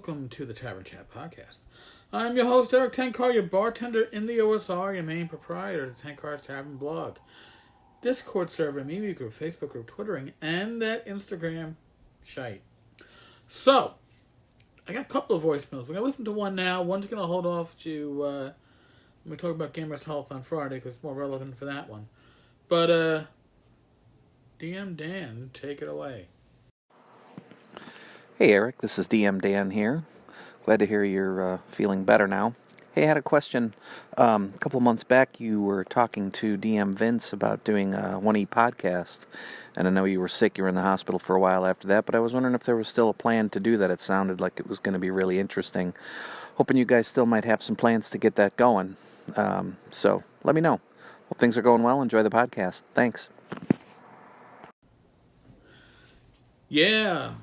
welcome to the Tavern Chat Podcast. I'm your host, Eric Tenkar, your bartender in the OSR, your main proprietor of the Tenkar's Tavern blog, Discord server, media group, Facebook group, Twittering, and that Instagram shite. So, I got a couple of voicemails. We're going to listen to one now. One's going to hold off to, we talk about Gamers Health on Friday because it's more relevant for that one. But, DM Dan, take it away. Hey Eric, this is DM Dan here. Glad to hear you're feeling better now. Hey, I had a question. A couple of months back you were talking to DM Vince about doing a 1E podcast, and I know you were sick, you were in the hospital for a while after that, but I was wondering if there was still a plan to do that. It sounded like it was going to be really interesting. Hoping you guys still might have some plans to get that going. So let me know. Hope things are going well. Enjoy the podcast. Thanks. Yeah.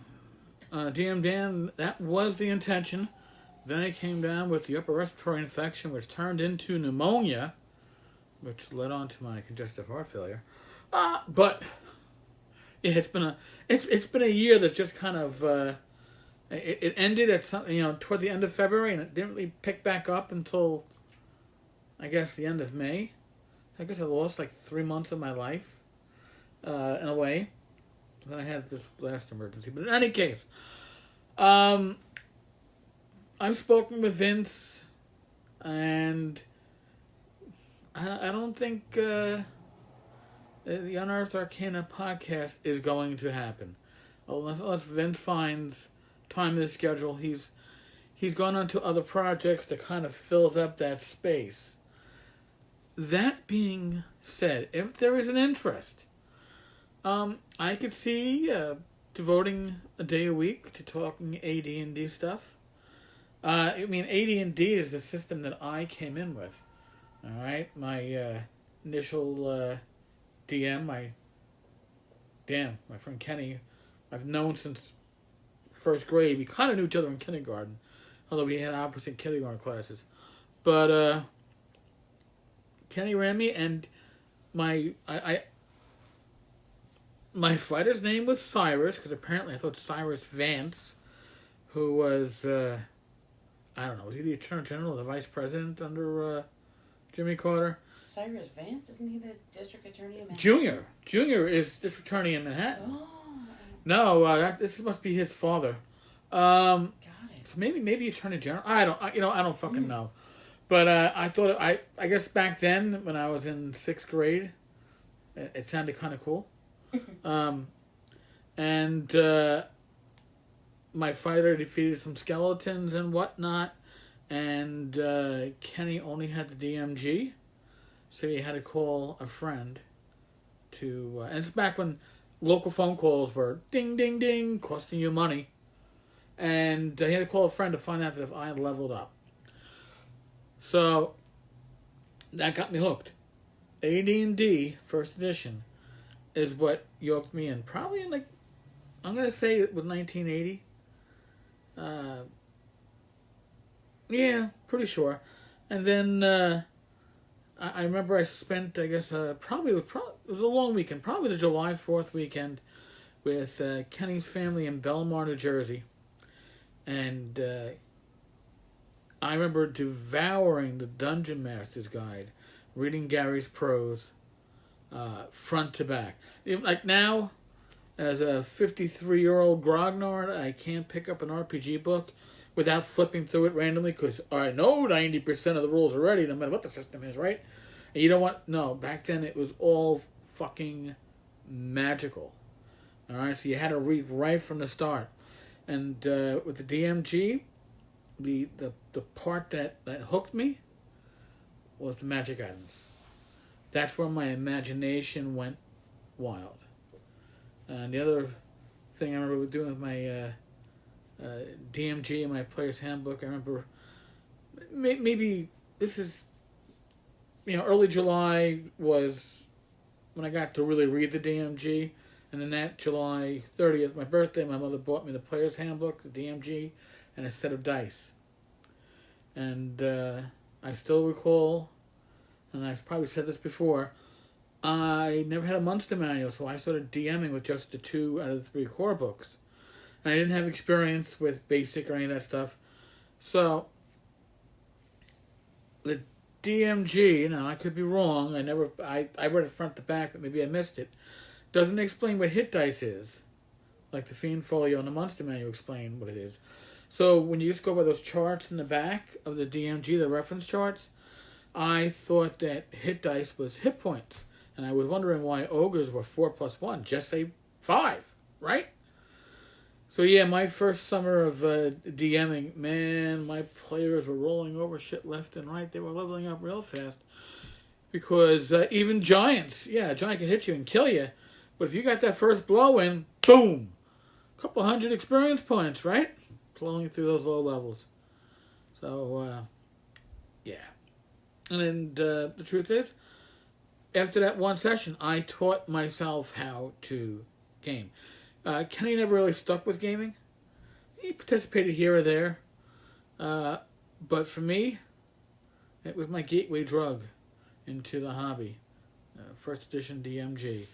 DM Dan, that was the intention. Then I came down with the upper respiratory infection, which turned into pneumonia, which led on to my congestive heart failure. But yeah, it's been a year that just kind of it ended at some, toward the end of February, and it didn't really pick back up until I guess the end of May. I guess I lost like 3 months of my life in a way. Then I had this last emergency. But in any case, I've spoken with Vince, and I don't think the Unearthed Arcana podcast is going to happen. Unless Vince finds time in his schedule. He's gone on to other projects that kind of fills up that space. That being said, if there is an interest, I could see devoting a day a week to talking AD&D stuff. AD&D is the system that I came in with. All right, my initial DM, my friend Kenny, I've known since first grade. We kind of knew each other in kindergarten, although we had opposite kindergarten classes. But Kenny ran me, and my fighter's name was Cyrus, because apparently I thought Cyrus Vance, who was, was he the Attorney General or the Vice President under Jimmy Carter? Cyrus Vance? Isn't he the District Attorney in Manhattan? Junior is District Attorney in Manhattan. Oh. No, this must be his father. Got it. So maybe Attorney General. I don't fucking know. But I thought, I guess back then, when I was in 6th grade, it sounded kind of cool. And my fighter defeated some skeletons and whatnot, and Kenny only had the DMG, so he had to call a friend to, and it's back when local phone calls were ding ding ding costing you money, and he had to call a friend to find out that if I had leveled up. So that got me hooked. AD&D First Edition is what yoked me in. Probably in, I'm going to say it was 1980. Yeah, pretty sure. And then I remember I spent, I guess, it was a long weekend, probably the July 4th weekend, with Kenny's family in Belmar, New Jersey. And I remember devouring the Dungeon Master's Guide, reading Gary's prose, front to back. Like now, as a 53-year-old grognard, I can't pick up an RPG book without flipping through it randomly, because I know 90% of the rules already, no matter what the system is, right? And you know what? No, back then it was all fucking magical. Alright, so you had to read right from the start. And with the DMG, the part that hooked me was the magic items. That's where my imagination went wild. And the other thing I remember doing with my DMG and my player's handbook, I remember maybe this is, early July was when I got to really read the DMG. And then that July 30th, my birthday, my mother bought me the player's handbook, the DMG, and a set of dice. And I still recall, and I've probably said this before, I never had a Munster manual, so I started DMing with just the 2 out of the 3 core books. And I didn't have experience with basic or any of that stuff. So, the DMG, now I could be wrong, I read it front to back, but maybe I missed it, doesn't explain what hit dice is. Like the Fiend Folio and the Monster Manual explain what it is. So when you just go by those charts in the back of the DMG, the reference charts, I thought that hit dice was hit points. And I was wondering why ogres were 4 plus 1. Just say 5, right? So yeah, my first summer of DMing, man, my players were rolling over shit left and right. They were leveling up real fast. Because even giants, a giant can hit you and kill you. But if you got that first blow in, boom! A couple hundred experience points, right? Flowing through those low levels. So, yeah. And then the truth is, after that one session, I taught myself how to game. Kenny never really stuck with gaming. He participated here or there. But for me, it was my gateway drug into the hobby. First edition DMG.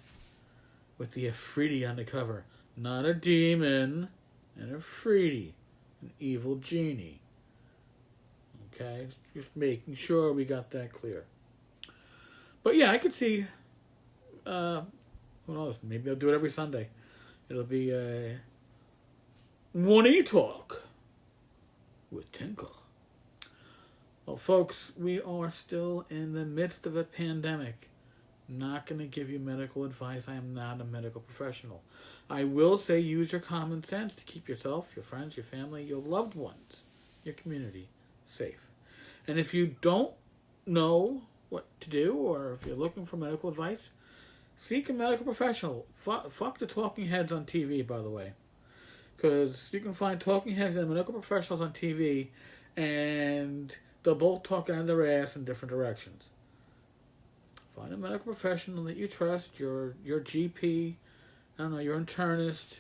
With the Afridi on the cover. Not a demon, an Afridi. An evil genie. Okay? Just making sure we got that clear. But yeah, I could see... who knows? Maybe I'll do it every Sunday. It'll be a 1E Talk with Tinker. Well, folks, we are still in the midst of a pandemic. Not going to give you medical advice. I am not a medical professional. I will say use your common sense to keep yourself, your friends, your family, your loved ones, your community safe. And if you don't know what to do, or if you're looking for medical advice, seek a medical professional. Fuck the talking heads on TV, by the way. Because you can find talking heads and medical professionals on TV, and they'll both talk out of their ass in different directions. Find a medical professional that you trust, your GP, I don't know, your internist,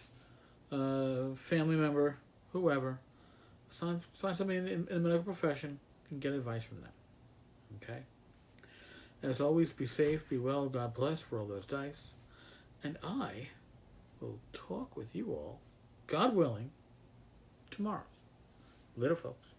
family member, whoever. Find somebody in the medical profession and get advice from them. Okay? As always, be safe, be well, God bless, roll those dice. And I will talk with you all, God willing, tomorrow. Later, folks.